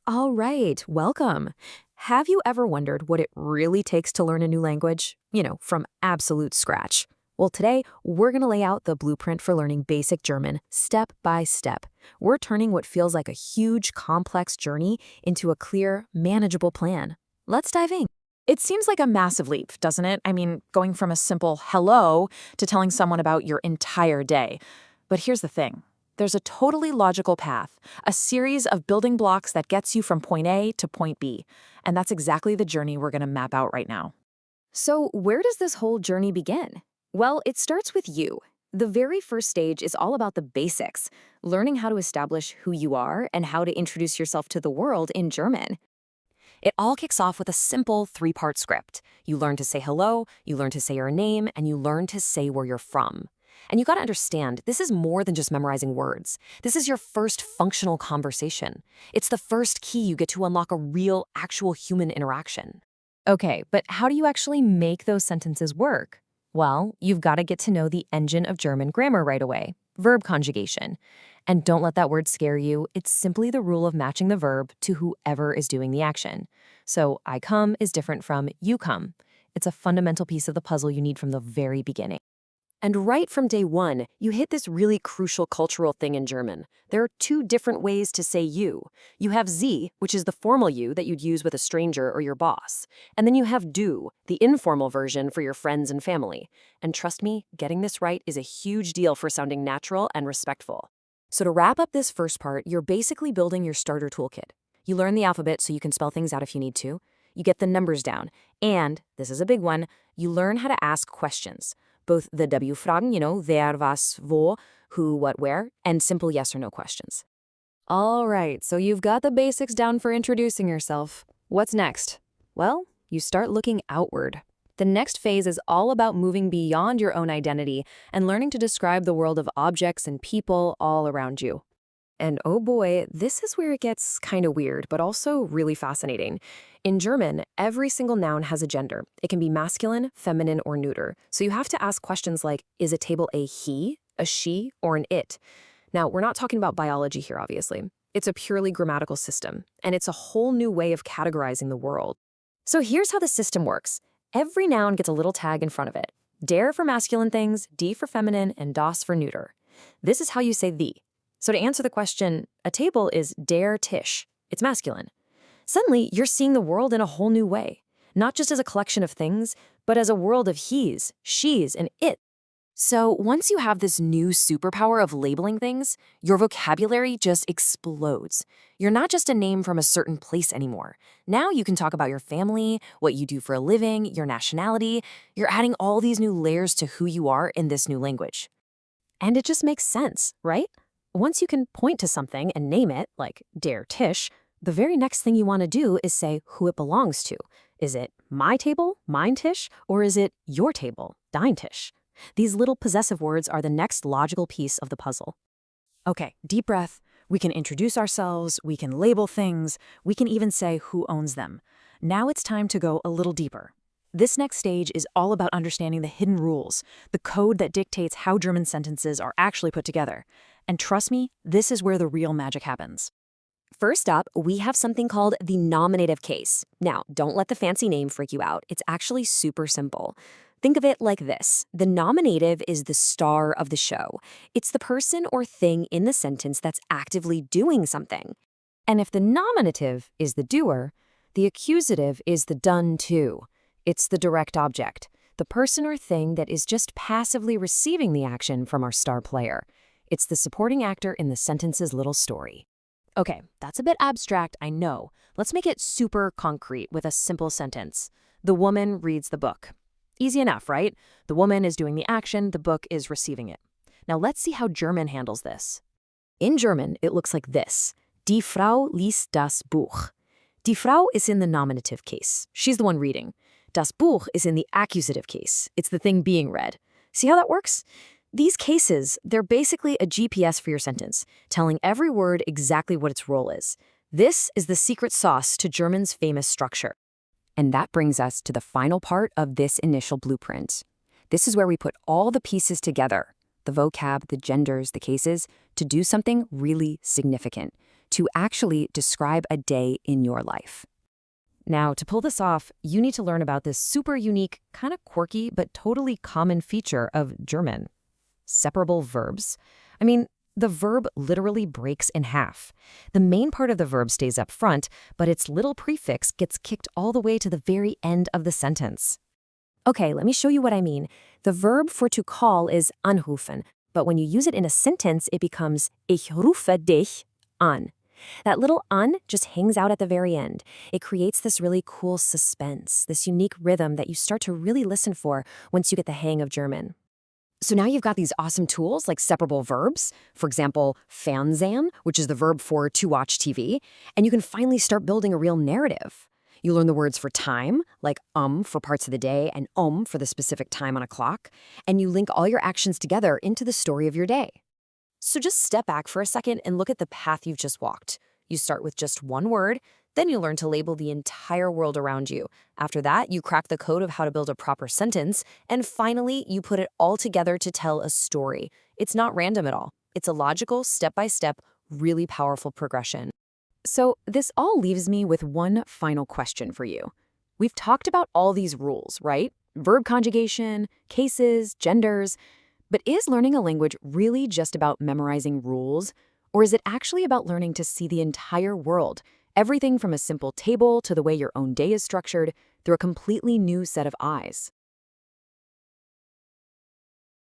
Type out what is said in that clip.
All right, welcome. Have you ever wondered what it really takes to learn a new language? From absolute scratch. Well, today, we're going to lay out the blueprint for learning basic German step by step. We're turning what feels like a huge, complex journey into a clear, manageable plan. Let's dive in. It seems like a massive leap, doesn't it? I mean, going from a simple hello to telling someone about your entire day. But here's the thing. There's a totally logical path, a series of building blocks that gets you from point A to point B. And that's exactly the journey we're going to map out right now. So where does this whole journey begin? Well, it starts with you. The very first stage is all about the basics, learning how to establish who you are and how to introduce yourself to the world in German. It all kicks off with a simple three-part script. You learn to say hello, you learn to say your name, and you learn to say where you're from. And you gotta understand, this is more than just memorizing words. This is your first functional conversation. It's the first key you get to unlock a real, actual human interaction. Okay, but how do you actually make those sentences work? Well, you've got to get to know the engine of German grammar right away, verb conjugation. And don't let that word scare you. It's simply the rule of matching the verb to whoever is doing the action. So I come is different from you come. It's a fundamental piece of the puzzle you need from the very beginning. And right from day one, you hit this really crucial cultural thing in German. There are two different ways to say you. You have Sie, which is the formal you that you'd use with a stranger or your boss. And then you have Du, the informal version for your friends and family. And trust me, getting this right is a huge deal for sounding natural and respectful. So to wrap up this first part, you're basically building your starter toolkit. You learn the alphabet so you can spell things out if you need to. You get the numbers down. And, this is a big one, you learn how to ask questions. Both the W-Fragen, wer, was, wo, who, what, where, and simple yes or no questions. All right, so you've got the basics down for introducing yourself. What's next? Well, you start looking outward. The next phase is all about moving beyond your own identity and learning to describe the world of objects and people all around you. And oh boy, this is where it gets kind of weird, but also really fascinating. In German, every single noun has a gender. It can be masculine, feminine, or neuter. So you have to ask questions like, is a table a he, a she, or an it? Now, we're not talking about biology here, obviously. It's a purely grammatical system, and it's a whole new way of categorizing the world. So here's how the system works. Every noun gets a little tag in front of it. Der for masculine things, die for feminine, and das for neuter. This is how you say the. So to answer the question, a table is der Tisch. It's masculine. Suddenly, you're seeing the world in a whole new way, not just as a collection of things, but as a world of he's, she's, and it. So once you have this new superpower of labeling things, your vocabulary just explodes. You're not just a name from a certain place anymore. Now you can talk about your family, what you do for a living, your nationality. You're adding all these new layers to who you are in this new language. And it just makes sense, right? Once you can point to something and name it, like der Tisch, the very next thing you want to do is say who it belongs to. Is it my table, mein Tisch, or is it your table, dein Tisch? These little possessive words are the next logical piece of the puzzle. Okay, deep breath. We can introduce ourselves, we can label things, we can even say who owns them. Now it's time to go a little deeper. This next stage is all about understanding the hidden rules, the code that dictates how German sentences are actually put together. And trust me, this is where the real magic happens. First up, we have something called the nominative case. Now, don't let the fancy name freak you out. It's actually super simple. Think of it like this. The nominative is the star of the show. It's the person or thing in the sentence that's actively doing something. And if the nominative is the doer, the accusative is the done to. It's the direct object, the person or thing that is just passively receiving the action from our star player. It's the supporting actor in the sentence's little story. Okay, that's a bit abstract, I know. Let's make it super concrete with a simple sentence. The woman reads the book. Easy enough, right? The woman is doing the action, the book is receiving it. Now let's see how German handles this. In German, it looks like this. Die Frau liest das Buch. Die Frau is in the nominative case. She's the one reading. Das Buch is in the accusative case. It's the thing being read. See how that works? These cases, they're basically a GPS for your sentence, telling every word exactly what its role is. This is the secret sauce to German's famous structure. And that brings us to the final part of this initial blueprint. This is where we put all the pieces together, the vocab, the genders, the cases, to do something really significant, to actually describe a day in your life. Now, to pull this off, you need to learn about this super unique, kind of quirky, but totally common feature of German: separable verbs. I mean, the verb literally breaks in half. The main part of the verb stays up front, but its little prefix gets kicked all the way to the very end of the sentence. Okay, let me show you what I mean. The verb for to call is anrufen, but when you use it in a sentence, it becomes ich rufe dich an. That little an just hangs out at the very end. It creates this really cool suspense, this unique rhythm that you start to really listen for once you get the hang of German. So now you've got these awesome tools like separable verbs, for example, Fernsehen, which is the verb for to watch TV, and you can finally start building a real narrative. You learn the words for time, like for parts of the day and for the specific time on a clock, and you link all your actions together into the story of your day. So just step back for a second and look at the path you've just walked. You start with just one word, then you learn to label the entire world around you. After that, you crack the code of how to build a proper sentence, and finally, you put it all together to tell a story. It's not random at all. It's a logical, step-by-step, really powerful progression. So this all leaves me with one final question for you. We've talked about all these rules, right? Verb conjugation, cases, genders. But is learning a language really just about memorizing rules? Or is it actually about learning to see the entire world, everything from a simple table to the way your own day is structured, through a completely new set of eyes?